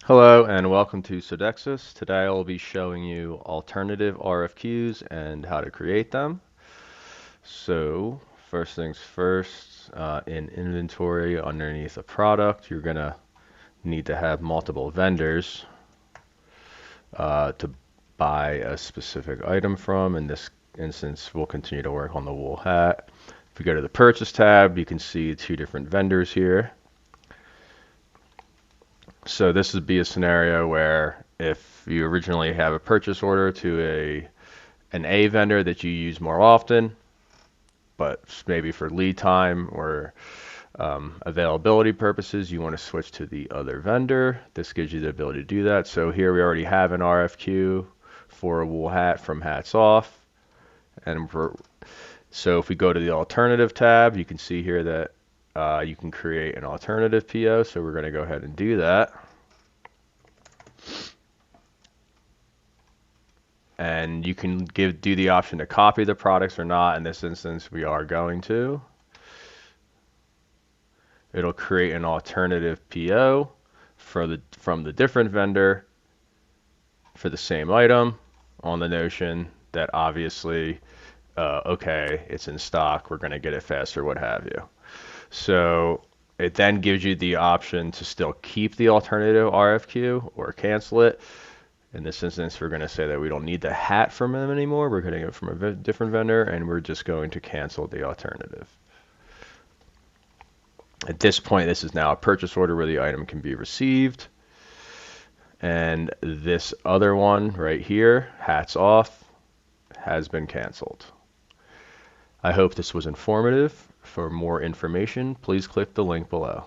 Hello and welcome to Sodexis. Today I will be showing you alternative RFQs and how to create them. So first things first, in inventory underneath a product, you're going to need to have multiple vendors to buy a specific item from. In this instance, we'll continue to work on the wool hat. If we go to the purchase tab, you can see two different vendors here. So this would be a scenario where if you originally have a purchase order to an A vendor that you use more often, but maybe for lead time or availability purposes, you want to switch to the other vendor. This gives you the ability to do that. So here we already have an RFQ for a wool hat from Hats Off. So if we go to the alternative tab, you can see here that you can create an alternative PO. So we're going to go ahead and do that. And you can do the option to copy the products or not. In this instance, we are going to. It'll create an alternative PO from the different vendor for the same item on the notion that obviously, okay, it's in stock, we're going to get it faster, what have you. So it then gives you the option to still keep the alternative RFQ or cancel it. In this instance, we're going to say that we don't need the hat from them anymore. We're getting it from a different vendor, and we're just going to cancel the alternative. At this point, this is now a purchase order where the item can be received. And this other one right here, Hats Off, has been canceled. I hope this was informative. For more information, please click the link below.